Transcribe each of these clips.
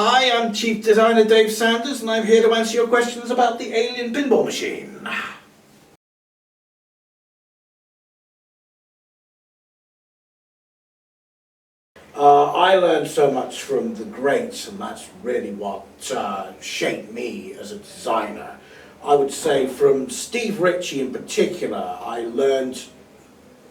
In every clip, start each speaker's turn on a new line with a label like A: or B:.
A: Hi, I'm Chief Designer Dave Sanders, and I'm here to answer your questions about the alien pinball machine. I learned so much from the greats, and that's really what shaped me as a designer. I would say from Steve Ritchie in particular, I learned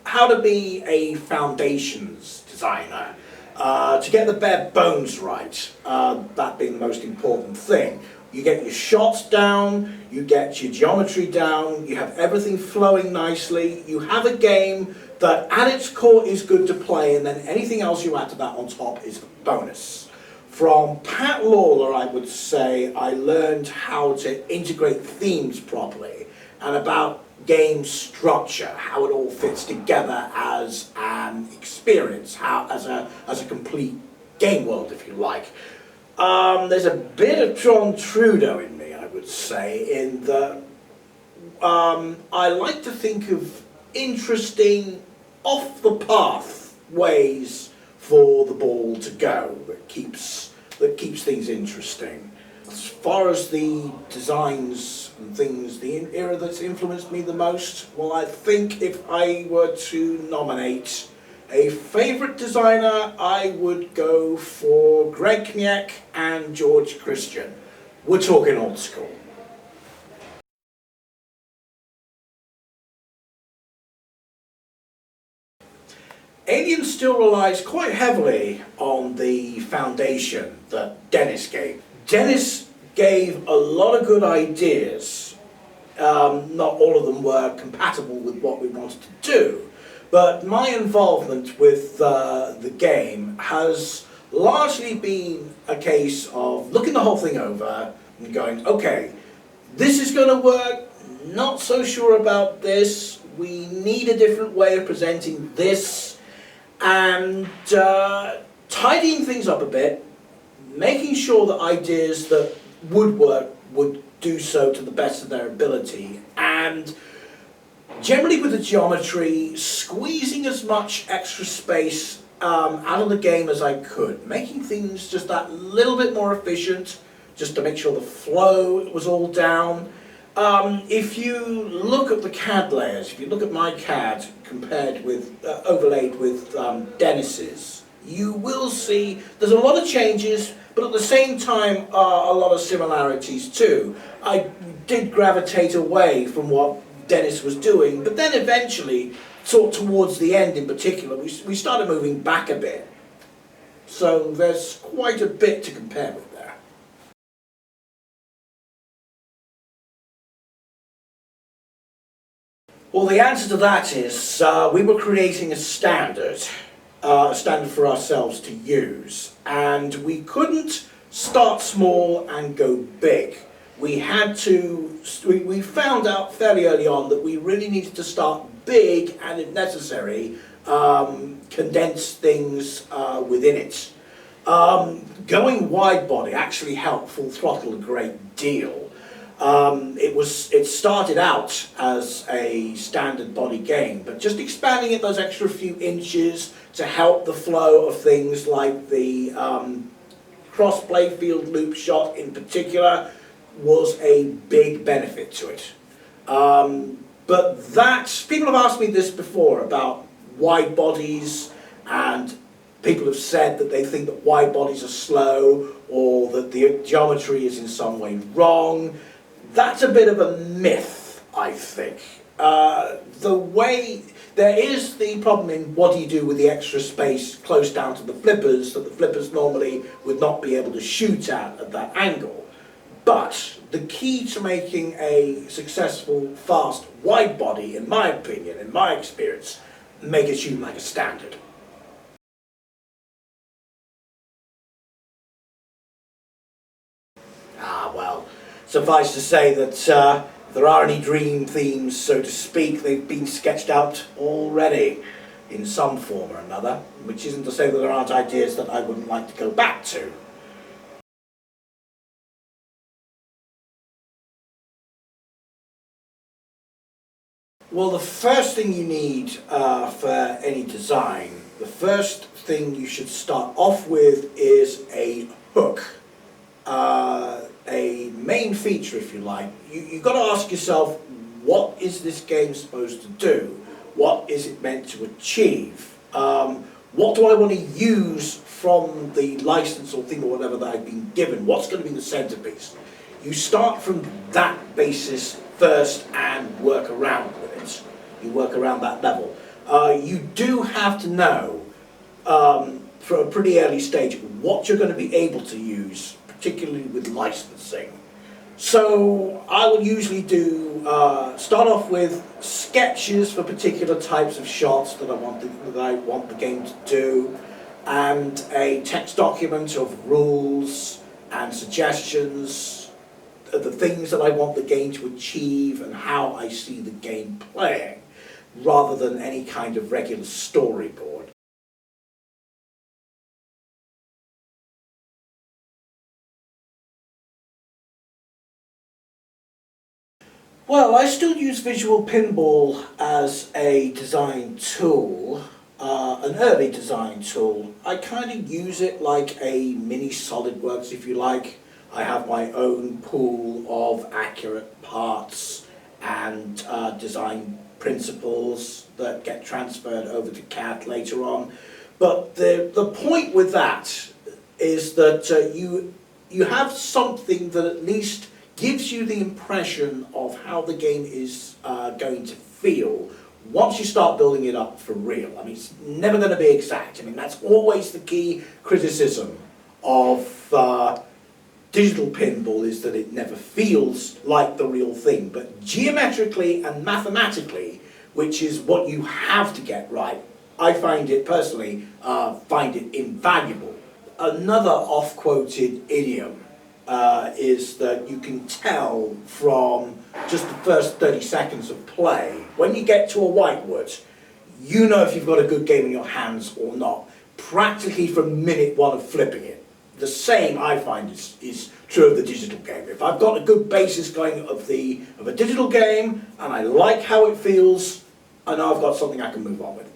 A: how to be a foundations designer, to get the bare bones right, that being the most important thing. You get your shots down, you get your geometry down, you have everything flowing nicely, you have a game that at its core is good to play, and then anything else you add to that on top is a bonus. From Pat Lawler, I would say, I learned how to integrate themes properly, and about game structure, how it all fits together as an experience, as a complete game world, if you like. There's a bit of John Trudeau in me, I would say, in that I like to think of interesting, off-the-path ways for the ball to go that keeps things interesting. As far as the designs and things, the era that's influenced me the most, well, I think if I were to nominate a favourite designer, I would go for Greg Kniak and George Christian. We're talking old school. Alien still relies quite heavily on the foundation that Dennis gave. Dennis gave a lot of good ideas. Not all of them were compatible with what we wanted to do, but my involvement with the game has largely been a case of looking the whole thing over and going, okay, this is going to work, not so sure about this, we need a different way of presenting this, and tidying things up a bit, making sure that ideas that would work would do so to the best of their ability, and generally with the geometry, squeezing as much extra space out of the game as I could, making things just that little bit more efficient, just to make sure the flow was all down. If you look at the CAD layers, if you look at my CAD compared with, overlaid with Dennis's, you will see there's a lot of changes, but at the same time a lot of similarities too. I did gravitate away from what Dennis was doing, but then eventually, sort of towards the end in particular, we started moving back a bit. So there's quite a bit to compare with there. Well, the answer to that is we were creating a standard for ourselves to use, and we couldn't start small and go big. We found out fairly early on that we really needed to start big and, if necessary, condense things within it. Going wide body actually helped full throttle a great deal. It started out as a standard body game, but just expanding it those extra few inches to help the flow of things like the cross playfield loop shot in particular was a big benefit to it. But people have asked me this before about wide bodies, and people have said that they think that wide bodies are slow or that the geometry is in some way wrong. That's a bit of a myth, I think. There is the problem in what do you do with the extra space close down to the flippers that the flippers normally would not be able to shoot at that angle. But the key to making a successful, fast, wide body, in my opinion, in my experience, make it shoot like a standard. Well, suffice to say that if there are any dream themes, so to speak, they've been sketched out already in some form or another, which isn't to say that there aren't ideas that I wouldn't like to go back to. Well, the first thing you need for any design, the first thing you should start off with is a hook. main feature, if you like, you've got to ask yourself, what is this game supposed to do? What is it meant to achieve? What do I want to use from the license or thing or whatever that I've been given? What's going to be the centerpiece? You start from that basis first and work around with it. You work around that level. You do have to know from a pretty early stage what you're going to be able to use, particularly with licensing. So I would usually do start off with sketches for particular types of shots that I want the game to do, and a text document of rules and suggestions, the things that I want the game to achieve and how I see the game playing, rather than any kind of regular storyboard. Well, I still use Visual Pinball as a design tool, an early design tool. I kind of use it like a mini SolidWorks, if you like. I have my own pool of accurate parts and design principles that get transferred over to CAD later on. But the point with that is that you have something that at least gives you the impression of how the game is going to feel once you start building it up for real. I mean, it's never going to be exact. I mean, that's always the key criticism of digital pinball, is that it never feels like the real thing. But geometrically and mathematically, which is what you have to get right, I find it personally, find it invaluable. Another oft-quoted idiom is that you can tell from just the first 30 seconds of play. When you get to a whitewood, you know if you've got a good game in your hands or not, practically from minute one of flipping it. The same, I find, is true of the digital game. If I've got a good basis going of a digital game, and I like how it feels, I know I've got something I can move on with.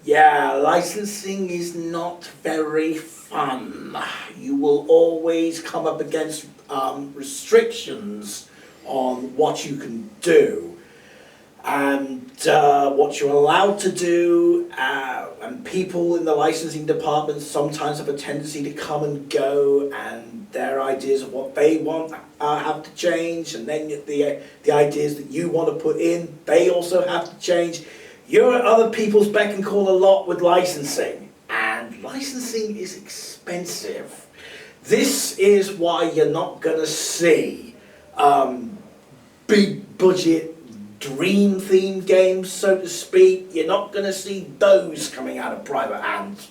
A: Yeah, licensing is not very fun. You will always come up against restrictions on what you can do and what you're allowed to do, and people in the licensing department sometimes have a tendency to come and go, and their ideas of what they want have to change, and then the ideas that you want to put in, they also have to change. You're at other people's beck and call a lot with licensing, and licensing is expensive. This is why you're not going to see big budget dream themed games, so to speak. You're not going to see those coming out of private hands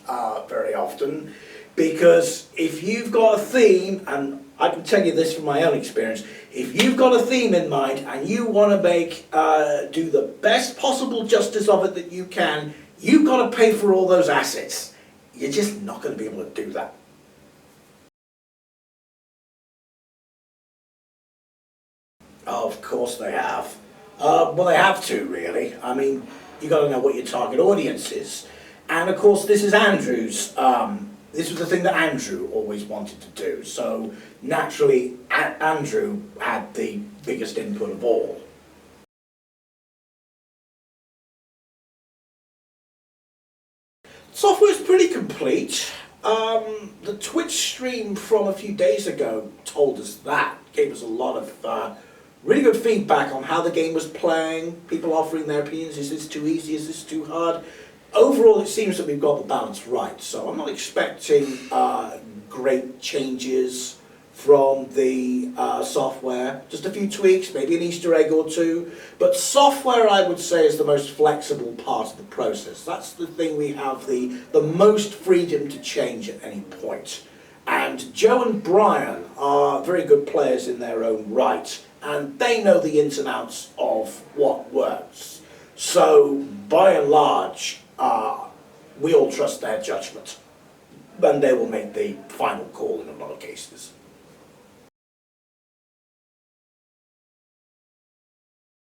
A: very often, because if you've got a theme, and I can tell you this from my own experience, if you've got a theme in mind and you want to make do the best possible justice of it that you can, you've got to pay for all those assets. You're just not going to be able to do that. Oh, of course they have. Well, they have to, really. I mean, you've got to know what your target audience is. And of course, this is Andrew's. This was the thing that Andrew always wanted to do. So naturally, Andrew had the biggest input of all. Software's pretty complete. The Twitch stream from a few days ago told us that, gave us a lot of really good feedback on how the game was playing, people offering their opinions. Is this too easy? Is this too hard? Overall, it seems that we've got the balance right, so I'm not expecting great changes from the software. Just a few tweaks, maybe an Easter egg or two. But software, I would say, is the most flexible part of the process. That's the thing we have the most freedom to change at any point. And Joe and Brian are very good players in their own right, and they know the ins and outs of what works. So, by and large, we all trust their judgment, and they will make the final call in a lot of cases.